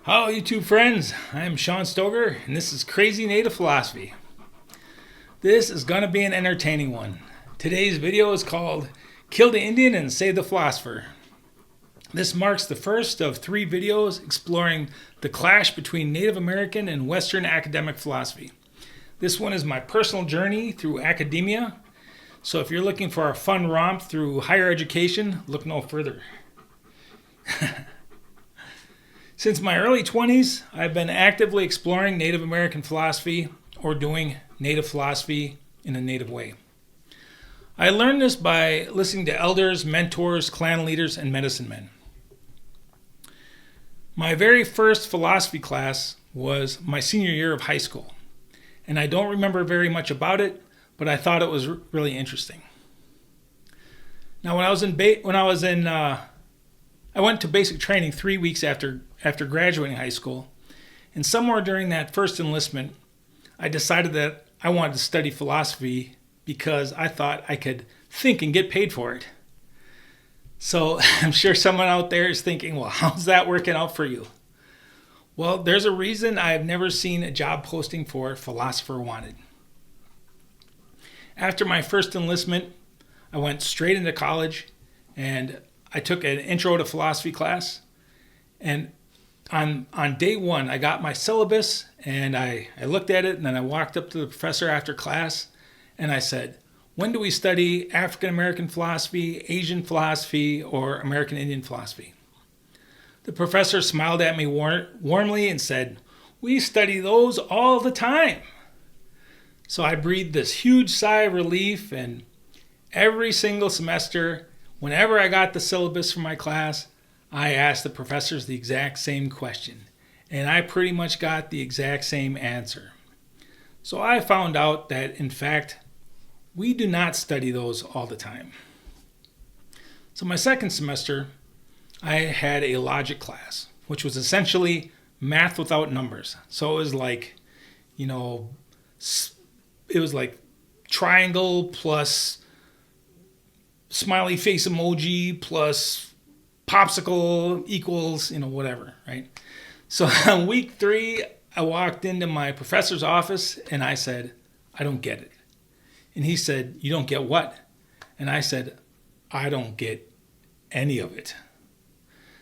Hello, YouTube friends. I'm Sean Stoger, and this is Crazy Native Philosophy. This is going to be an entertaining one. Today's video is called Kill the Indian and Save the Philosopher. This marks the first of 3 videos exploring the clash between Native American and Western academic philosophy. This one is my personal journey through academia, so if you're looking for a fun romp through higher education, look no further. Since my early 20s, I've been actively exploring Native American philosophy or doing Native philosophy in a Native way. I learned this by listening to elders, mentors, clan leaders, and medicine men. My very first philosophy class was my senior year of high school, and I don't remember very much about it, but I thought it was really interesting. Now, I went to basic training 3 weeks after graduating high school, and somewhere during that first enlistment, I decided that I wanted to study philosophy because I thought I could think and get paid for it. So I'm sure someone out there is thinking, well, how's that working out for you? Well, there's a reason I've never seen a job posting for Philosopher Wanted. After my first enlistment, I went straight into college, and I took an intro to philosophy class, and on day one, I got my syllabus, and I looked at it, and then I walked up to the professor after class, and I said, when do we study African American philosophy, Asian philosophy, or American Indian philosophy? The professor smiled at me warmly and said, we study those all the time. So I breathed this huge sigh of relief, and every single semester, whenever I got the syllabus for my class, I asked the professors the exact same question, and I pretty much got the exact same answer. So I found out that, in fact, we do not study those all the time. So my second semester, I had a logic class, which was essentially math without numbers. So it was like, triangle plus smiley face emoji plus popsicle equals, whatever, right? So on week 3, I walked into my professor's office and I said, I don't get it. And he said, you don't get what? And I said, I don't get any of it.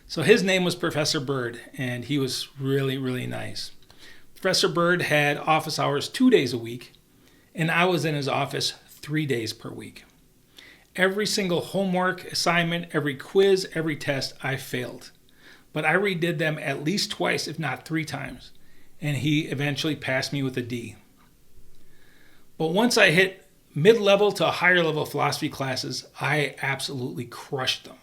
So his name was Professor Bird, and he was really, really nice. Professor Bird had office hours 2 days a week, and I was in his office 3 days per week. Every single homework, assignment, every quiz, every test, I failed. But I redid them at least twice, if not 3 times. And he eventually passed me with a D. But once I hit mid-level to higher level philosophy classes, I absolutely crushed them.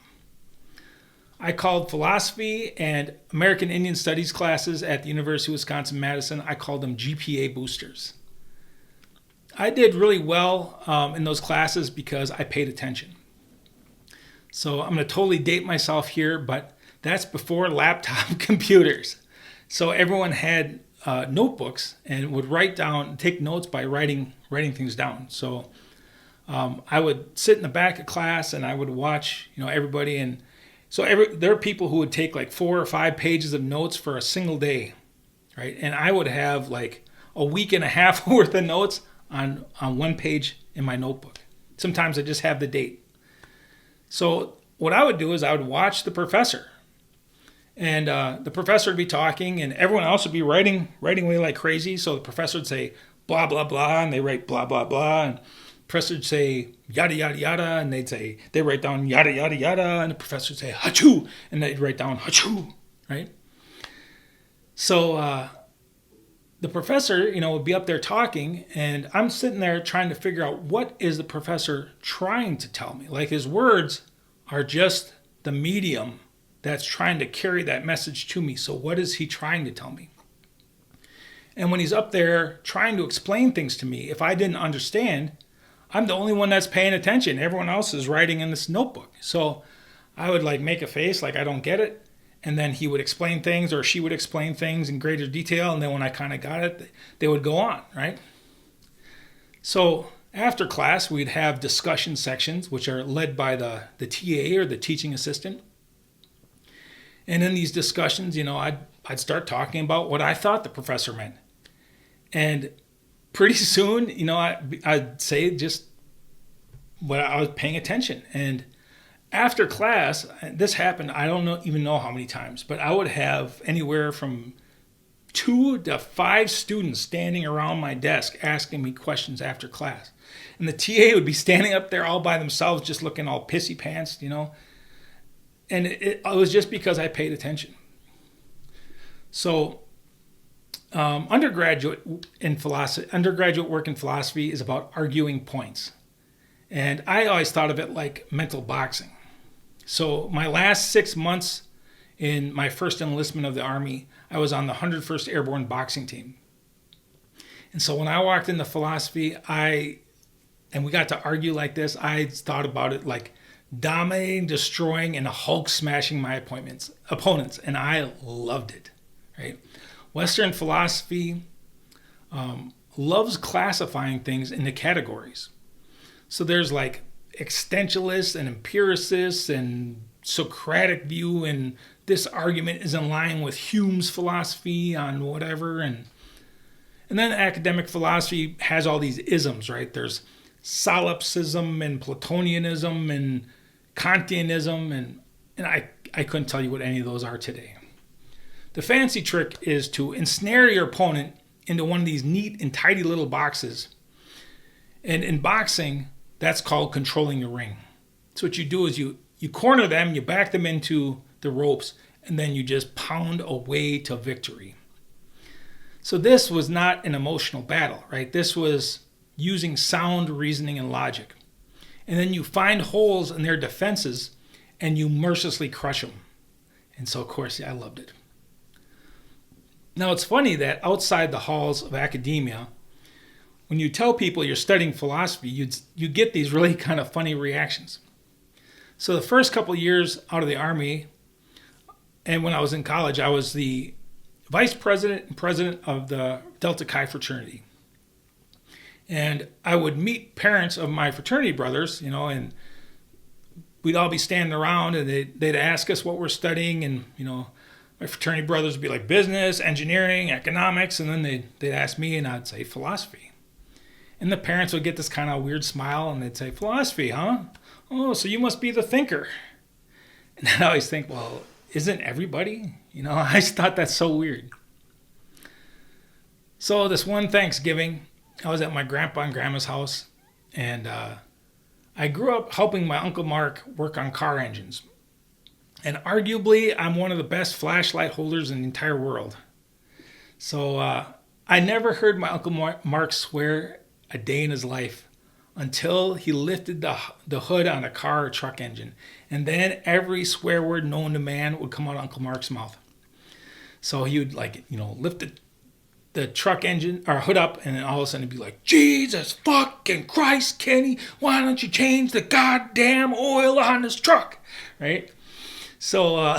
I called philosophy and American Indian Studies classes at the University of Wisconsin-Madison, I called them GPA boosters. I did really well in those classes because I paid attention. So I'm going to totally date myself here, but that's before laptop computers. So everyone had notebooks and would take notes by writing things down. So I would sit in the back of class and I would watch, everybody. And so there are people who would take like 4 or 5 pages of notes for a single day, right? And I would have like a week and a half worth of notes on 1 page in my notebook. Sometimes I just have the date. So what I would do is I would watch the professor. And the professor would be talking, and everyone else would be writing away like crazy. So the professor would say, blah, blah, blah, and they write blah, blah, blah. And the professor would say, yada, yada, yada, and they write down yada, yada, yada. And the professor would say, hachoo, and they'd write down hachoo, right? So the professor, would be up there talking, and I'm sitting there trying to figure out what is the professor trying to tell me. Like, his words are just the medium that's trying to carry that message to me. So what is he trying to tell me? And when he's up there trying to explain things to me, if I didn't understand, I'm the only one that's paying attention. Everyone else is writing in this notebook. So I would make a face like I don't get it. And then he would explain things, or she would explain things in greater detail. And then when I kind of got it, they would go on, right? So after class, we'd have discussion sections, which are led by the TA or the teaching assistant. And in these discussions, I'd I'd start talking about what I thought the professor meant. And pretty soon, I'd say just what I was paying attention. And after class, this happened, I don't even know how many times, but I would have anywhere from 2 to 5 students standing around my desk asking me questions after class. And the TA would be standing up there all by themselves, just looking all pissy pants, And it was just because I paid attention. So undergraduate work in philosophy is about arguing points. And I always thought of it like mental boxing. So my last 6 months in my first enlistment of the Army, I was on the 101st Airborne boxing team. And so when I walked into philosophy, and we got to argue like this, I thought about it like dominating, destroying, and Hulk smashing my opponents. And I loved it, right? Western philosophy loves classifying things into categories. So there's like existentialists and empiricists and Socratic view, and this argument is in line with Hume's philosophy on whatever. And then academic philosophy has all these isms, right? There's solipsism and Platonianism and Kantianism, and I couldn't tell you what any of those are today. The fancy trick is to ensnare your opponent into one of these neat and tidy little boxes. And in boxing, that's called controlling the ring. So what you do is you corner them, you back them into the ropes, and then you just pound away to victory. So this was not an emotional battle, right? This was using sound reasoning and logic. And then you find holes in their defenses and you mercilessly crush them. And so, of course, I loved it. Now, it's funny that outside the halls of academia, when you tell people you're studying philosophy, you get these really kind of funny reactions. So the first couple of years out of the Army, and when I was in college, I was the vice president and president of the Delta Chi fraternity. And I would meet parents of my fraternity brothers, and we'd all be standing around and they'd ask us what we're studying. And, my fraternity brothers would be like business, engineering, economics. And then they'd ask me and I'd say philosophy. And the parents would get this kind of weird smile and they'd say, philosophy, huh? Oh, so you must be the thinker. And I always think, well, isn't everybody? I just thought that's so weird. So this one Thanksgiving, I was at my grandpa and grandma's house, and I grew up helping my Uncle Mark work on car engines. And arguably, I'm one of the best flashlight holders in the entire world. So I never heard my Uncle Mark swear a day in his life until he lifted the hood on a car or truck engine. And then every swear word known to man would come out of Uncle Mark's mouth. So he would lift the truck engine or hood up, and then all of a sudden he'd be like, Jesus fucking Christ, Kenny, why don't you change the goddamn oil on this truck, right? So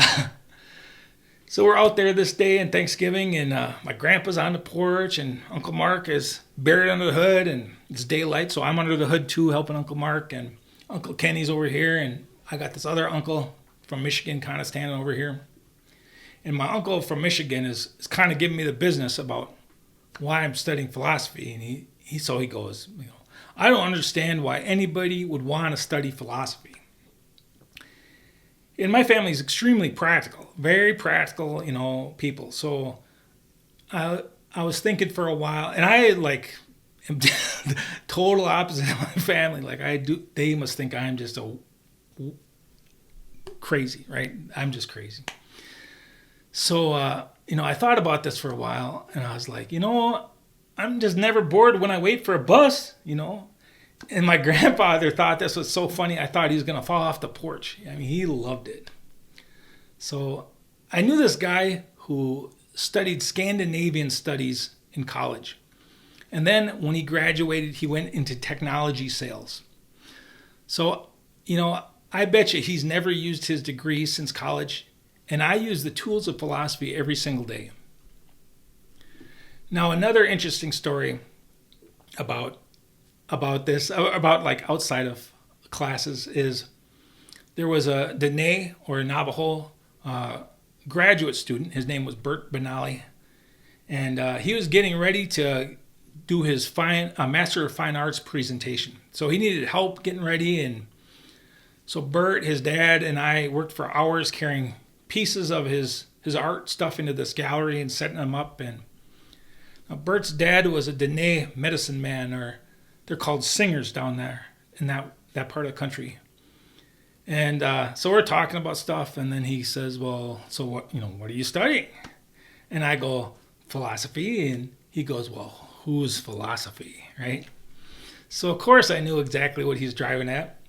so we're out there this day in Thanksgiving, and my grandpa's on the porch, and Uncle Mark is buried under the hood, and it's daylight, so I'm under the hood too, helping Uncle Mark, and Uncle Kenny's over here, and I got this other uncle from Michigan kind of standing over here. And my uncle from Michigan is kind of giving me the business about why I'm studying philosophy. And he goes, I don't understand why anybody would want to study philosophy. And my family is extremely practical, very practical, people. So I was thinking for a while, and I am the total opposite of my family. They must think I'm just crazy, right? I'm just crazy. So, I thought about this for a while, and I was like, I'm just never bored when I wait for a bus, And my grandfather thought this was so funny, I thought he was going to fall off the porch. He loved it. So I knew this guy who studied Scandinavian studies in college. And then when he graduated, he went into technology sales. So, I bet you he's never used his degree since college. And I use the tools of philosophy every single day. Now, another interesting story about this, about outside of classes, is there was a Dene or a Navajo graduate student. His name was Bert Benally, and he was getting ready to do his Master of Fine Arts presentation. So he needed help getting ready, and so Bert, his dad, and I worked for hours carrying pieces of his art stuff into this gallery and setting them up. And Bert's dad was a Dene medicine man, or they're called singers down there in that part of the country. And so we're talking about stuff, and then he says, "Well, so what are you studying?" And I go, "Philosophy." And he goes, "Well, whose philosophy, right?" So of course I knew exactly what he's driving at.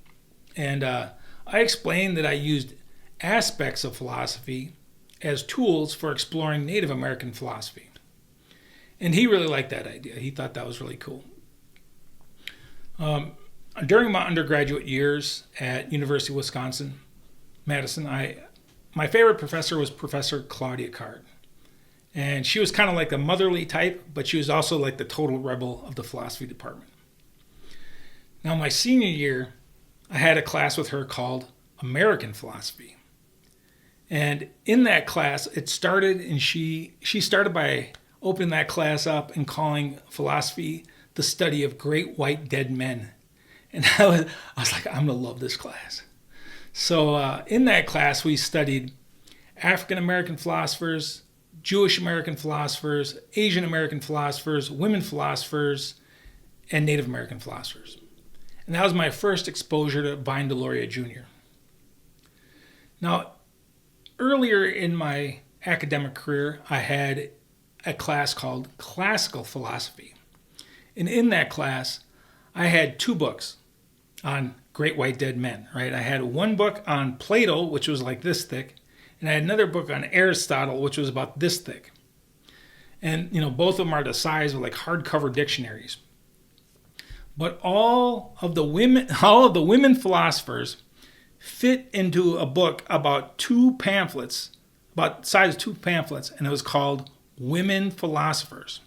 And I explained that I used aspects of philosophy as tools for exploring Native American philosophy. And he really liked that idea. He thought that was really cool. During my undergraduate years at University of Wisconsin-Madison, my favorite professor was Professor Claudia Card. And she was kind of like the motherly type, but she was also like the total rebel of the philosophy department. Now, my senior year, I had a class with her called American Philosophy. And in that class, it started, and she started by opening that class up and calling philosophy the study of great white dead men. And I was like, I'm going to love this class. So in that class, we studied African American philosophers, Jewish American philosophers, Asian American philosophers, women philosophers, and Native American philosophers. And that was my first exposure to Vine Deloria Jr. Now, earlier in my academic career, I had a class called Classical Philosophy. And in that class, I had 2 books on great white dead men, right? I had one book on Plato, which was like this thick, and I had another book on Aristotle, which was about this thick. And, both of them are the size of like hardcover dictionaries. But all of the women philosophers fit into a book about 2 pamphlets, about the size of 2 pamphlets, and it was called Women Philosophers.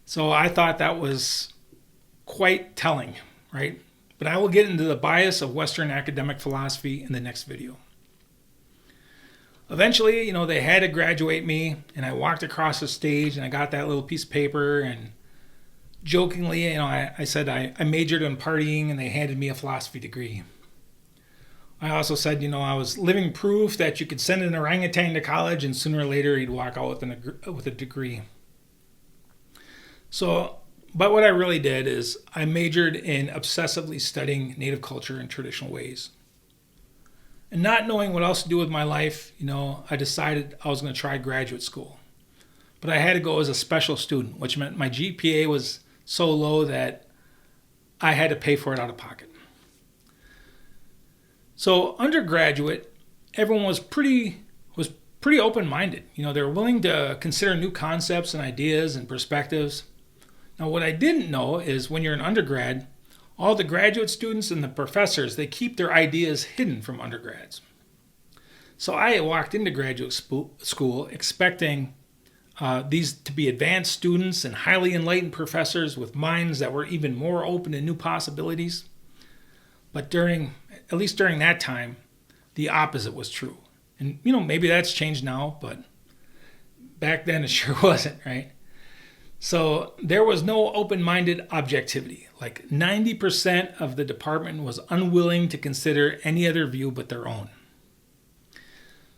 So I thought that was quite telling, right? But I will get into the bias of Western academic philosophy in the next video. Eventually, they had to graduate me, and I walked across the stage, and I got that little piece of paper, and jokingly, I said I majored in partying, and they handed me a philosophy degree. I also said, I was living proof that you could send an orangutan to college, and sooner or later he'd walk out with a degree. So, but what I really did is I majored in obsessively studying Native culture in traditional ways. And not knowing what else to do with my life, I decided I was going to try graduate school. But I had to go as a special student, which meant my GPA was so low that I had to pay for it out of pocket. So undergraduate, everyone was pretty open-minded. They were willing to consider new concepts and ideas and perspectives. Now, what I didn't know is when you're an undergrad, all the graduate students and the professors, they keep their ideas hidden from undergrads. So I walked into graduate school expecting these to be advanced students and highly enlightened professors with minds that were even more open to new possibilities. But at least during that time, the opposite was true. And, maybe that's changed now, but back then it sure wasn't, right? So there was no open-minded objectivity. Like 90% of the department was unwilling to consider any other view but their own.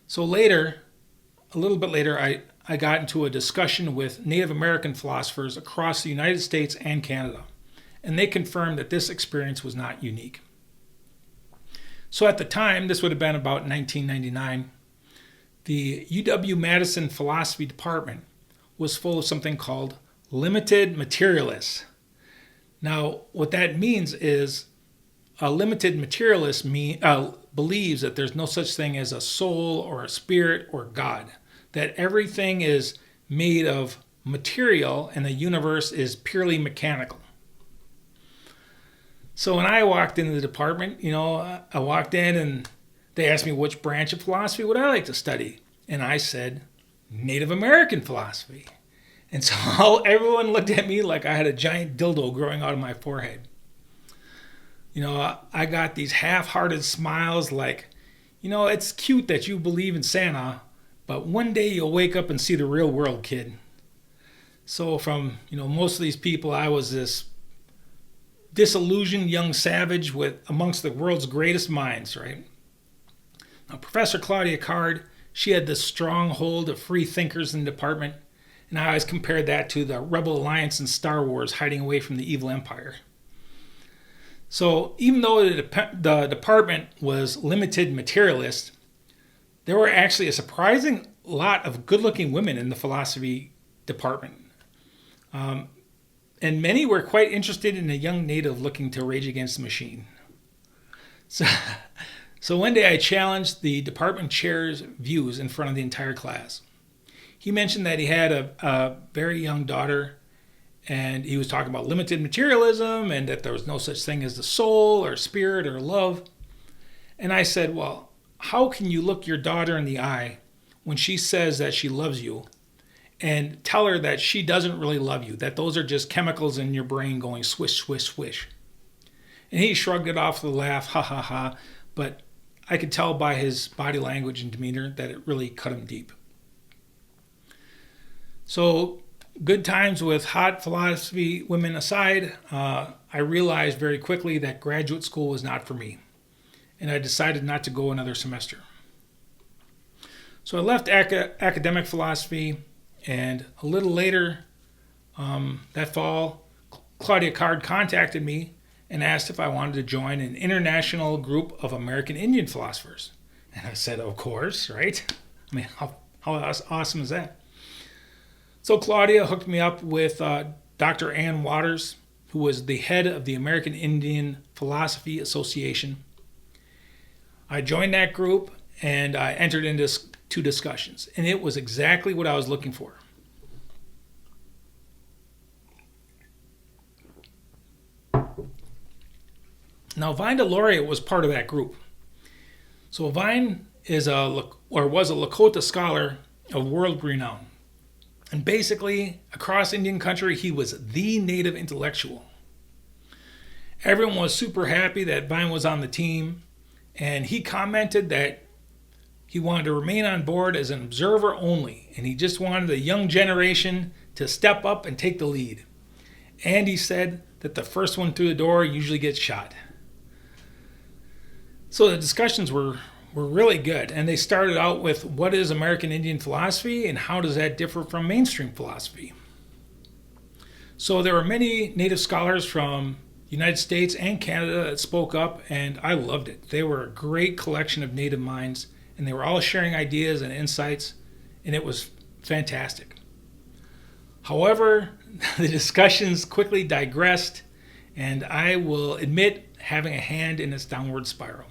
So a little bit later, I got into a discussion with Native American philosophers across the United States and Canada, and they confirmed that this experience was not unique. So at the time, this would have been about 1999, the UW-Madison Philosophy Department was full of something called limited materialists. Now, what that means is a limited materialist believes that there's no such thing as a soul or a spirit or God, that everything is made of material and the universe is purely mechanical. So when I walked into the department, I walked in and they asked me which branch of philosophy would I like to study. And I said, Native American philosophy. And so everyone looked at me like I had a giant dildo growing out of my forehead. I got these half-hearted smiles like, it's cute that you believe in Santa, but one day you'll wake up and see the real world, kid. So from, most of these people, I was this disillusioned young savage with amongst the world's greatest minds, right? Now, Professor Claudia Card, she had this strong hold of free thinkers in the department, and I always compared that to the Rebel Alliance in Star Wars hiding away from the evil empire. So even though the department was limited materialist, there were actually a surprising lot of good-looking women in the philosophy department. And many were quite interested in a young native looking to rage against the machine. So one day I challenged the department chair's views in front of the entire class. He mentioned that he had a very young daughter, and he was talking about limited materialism and that there was no such thing as the soul or spirit or love. And I said, well, how can you look your daughter in the eye when she says that she loves you and tell her that she doesn't really love you, that those are just chemicals in your brain going swish, swish, swish? And he shrugged it off with a laugh, ha, ha, ha. But I could tell by his body language and demeanor that it really cut him deep. So good times with hot philosophy women aside, I realized very quickly that graduate school was not for me. And I decided not to go another semester. So I left academic philosophy, and a little later that fall, Claudia Card contacted me and asked if I wanted to join an international group of American Indian philosophers. And I said, of course, right? I mean, how awesome is that? So Claudia hooked me up with Dr. Ann Waters, who was the head of the American Indian Philosophy Association. I joined that group and I entered into 2 discussions, and it was exactly what I was looking for. Now, Vine Deloria was part of that group. So Vine was a Lakota scholar of world renown. And basically, across Indian country, he was the native intellectual. Everyone was super happy that Vine was on the team, and he commented that he wanted to remain on board as an observer only, and he just wanted the young generation to step up and take the lead. And he said that the first one through the door usually gets shot. So the discussions were really good, and they started out with what is American Indian philosophy and how does that differ from mainstream philosophy. So there were many native scholars from the United States and Canada that spoke up, and I loved it. They were a great collection of native minds, and they were all sharing ideas and insights, and it was fantastic. However, the discussions quickly digressed, and I will admit having a hand in its downward spiral.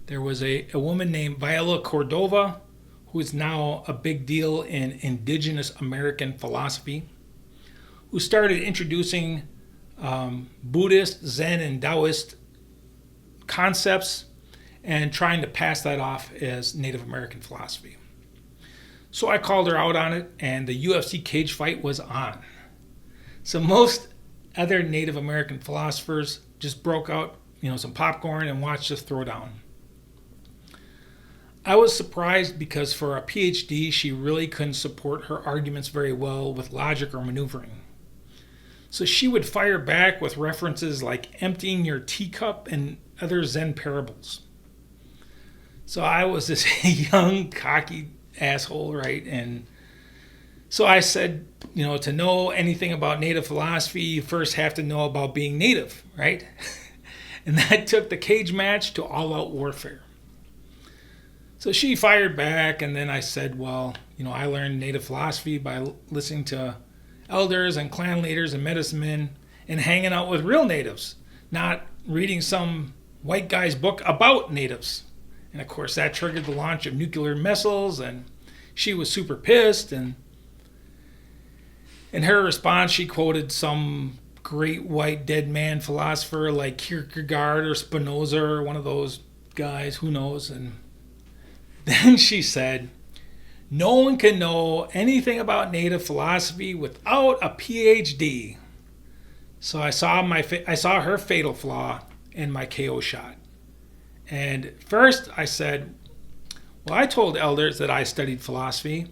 There was a woman named Viola Cordova, who is now a big deal in indigenous American philosophy, who started introducing Buddhist, Zen, and Taoist concepts and trying to pass that off as Native American philosophy. So I called her out on it, and the UFC cage fight was on. So most other Native American philosophers just broke out, some popcorn and watched us throw down. I was surprised because for a PhD, she really couldn't support her arguments very well with logic or maneuvering. So she would fire back with references like emptying your teacup and other Zen parables. So I was this young, cocky asshole, right? And so I said, to know anything about native philosophy, you first have to know about being native, right? And that took the cage match to all-out warfare. So she fired back, and then I said, well, I learned native philosophy by listening to elders and clan leaders and medicine men and hanging out with real natives, not reading some white guy's book about natives. And of course, that triggered the launch of nuclear missiles, and she was super pissed. And in her response, she quoted some great white dead man philosopher like Kierkegaard or Spinoza or one of those guys, who knows. And then she said, no one can know anything about native philosophy without a PhD. So I saw her fatal flaw in my KO shot. And first I said, Well, I told elders that I studied philosophy,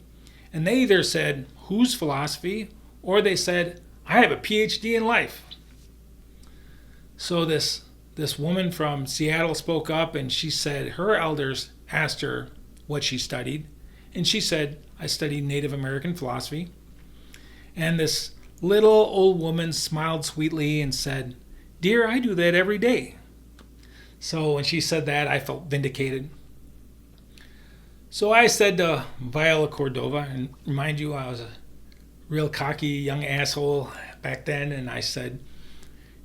and they either said, "Whose philosophy?" or they said, "I have a PhD in life." So this woman from Seattle spoke up, and she said her elders asked her what she studied, and she said, "I studied Native American philosophy." And this little old woman smiled sweetly and said, "Dear, I do that every day." So when she said that, I felt vindicated. So I said to Viola Cordova, and remind you, I was a real cocky young asshole back then, and I said,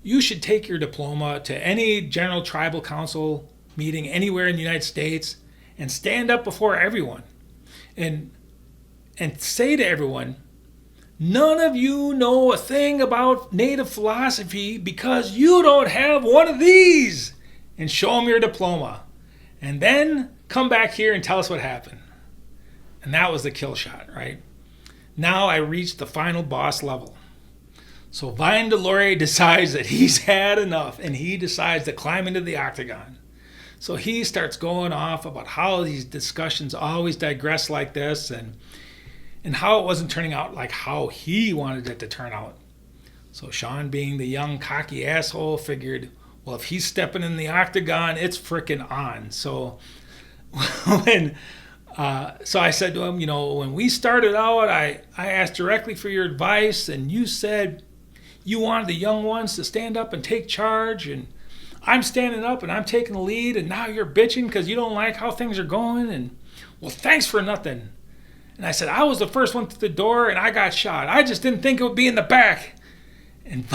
"You should take your diploma to any general tribal council meeting anywhere in the United States and stand up before everyone and say to everyone, 'None of you know a thing about Native philosophy because you don't have one of these,' and show them your diploma. And then come back here and tell us what happened." And that was the kill shot, right? Now I reached the final boss level. So Vine Deloria decides that he's had enough, and he decides to climb into the octagon. So he starts going off about how these discussions always digress like this, and how it wasn't turning out like how he wanted it to turn out. So Sean, being the young cocky asshole, figured, well, if he's stepping in the octagon, it's frickin' on. So so I said to him, when we started out, I asked directly for your advice, and you said you wanted the young ones to stand up and take charge, and I'm standing up and I'm taking the lead, and now you're bitching because you don't like how things are going, and well, thanks for nothing. And I said, I was the first one to the door and I got shot. I just didn't think it would be in the back. And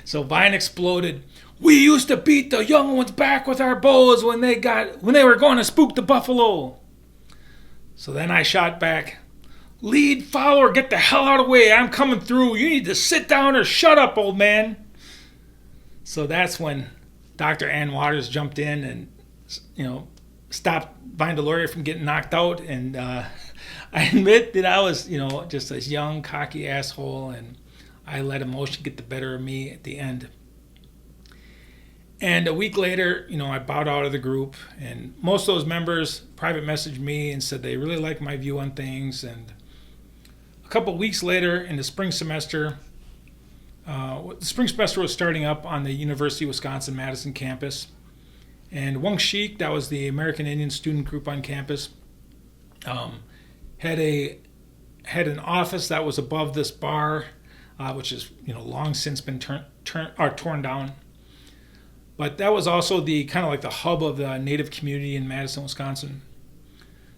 so Vine exploded. "We used to beat the young ones back with our bows when they were going to spook the buffalo." So then I shot back, "Lead follower, get the hell out of the way. I'm coming through. You need to sit down or shut up, old man." So that's when Dr. Ann Waters jumped in and, stopped Vine Deloria from getting knocked out. And I admit that I was, just this young, cocky asshole, and I let emotion get the better of me at the end. And a week later, I bowed out of the group, and most of those members private messaged me and said they really liked my view on things. And a couple of weeks later, in the spring semester, was starting up on the University of Wisconsin-Madison campus. And Wang Sheik, that was the American Indian student group on campus, had an office that was above this bar, which is long since been torn down. But that was also the kind of like the hub of the Native community in Madison, Wisconsin.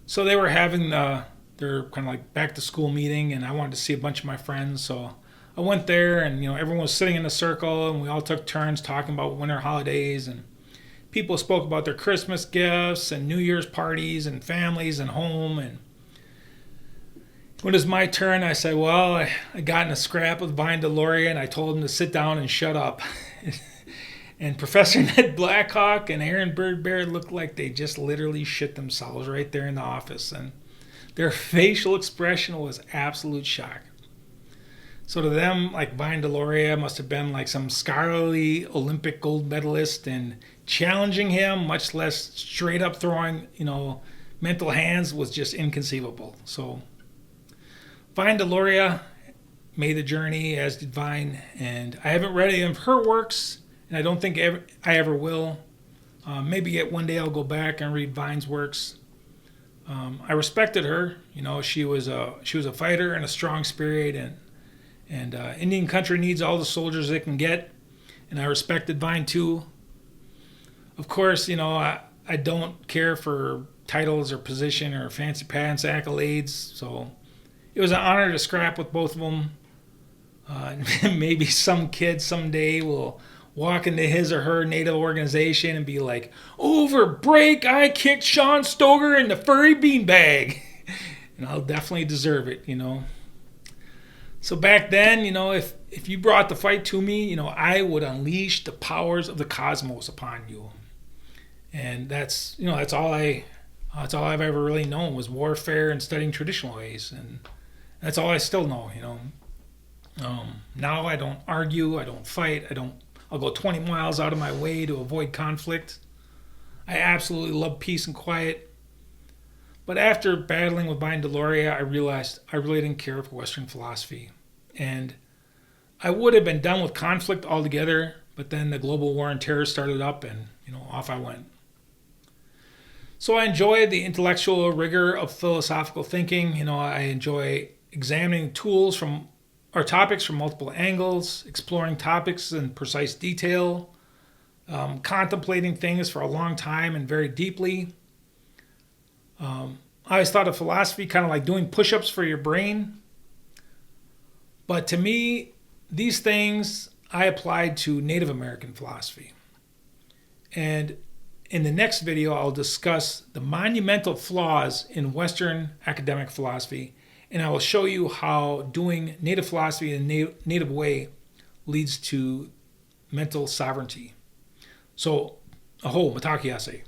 So they were having their kind of like back to school meeting, and I wanted to see a bunch of my friends. So I went there, and everyone was sitting in a circle, and we all took turns talking about winter holidays, and people spoke about their Christmas gifts and New Year's parties and families and home. And when it was my turn, I said, well, I got in a scrap with Vine Deloria, and I told him to sit down and shut up. And Professor Ned Blackhawk and Aaron Bird Bear looked like they just literally shit themselves right there in the office. And their facial expression was absolute shock. So to them, like, Vine Deloria must have been like some scholarly Olympic gold medalist, and challenging him, much less straight up throwing, mental hands, was just inconceivable. So Vine Deloria made the journey, as did Vine, and I haven't read any of her works, and I don't think I ever will. Maybe one day I'll go back and read Vine's works. I respected her. She was a fighter and a strong spirit, and Indian country needs all the soldiers they can get, and I respected Vine too. Of course, I don't care for titles or position or fancy pants, accolades, so it was an honor to scrap with both of them. Maybe some kid someday will walk into his or her Native organization and be like, "Over break, I kicked Sean Stoger in the furry beanbag." And I'll definitely deserve it, So back then, if you brought the fight to me, I would unleash the powers of the cosmos upon you. And that's all I've ever really known was warfare and studying traditional ways, and that's all I still know. Now I don't argue, I don't fight, I'll go 20 miles out of my way to avoid conflict. I absolutely love peace and quiet. But after battling with Vine Deloria, I realized I really didn't care for Western philosophy. And I would have been done with conflict altogether, but then the global war on terror started up and, off I went. So I enjoy the intellectual rigor of philosophical thinking. I enjoy examining tools from or topics from multiple angles, exploring topics in precise detail, contemplating things for a long time and very deeply. I always thought of philosophy kind of like doing push-ups for your brain. But to me, these things I applied to Native American philosophy. And in the next video, I'll discuss the monumental flaws in Western academic philosophy, and I will show you how doing Native philosophy in a Native way leads to mental sovereignty. So, aho, matakiase.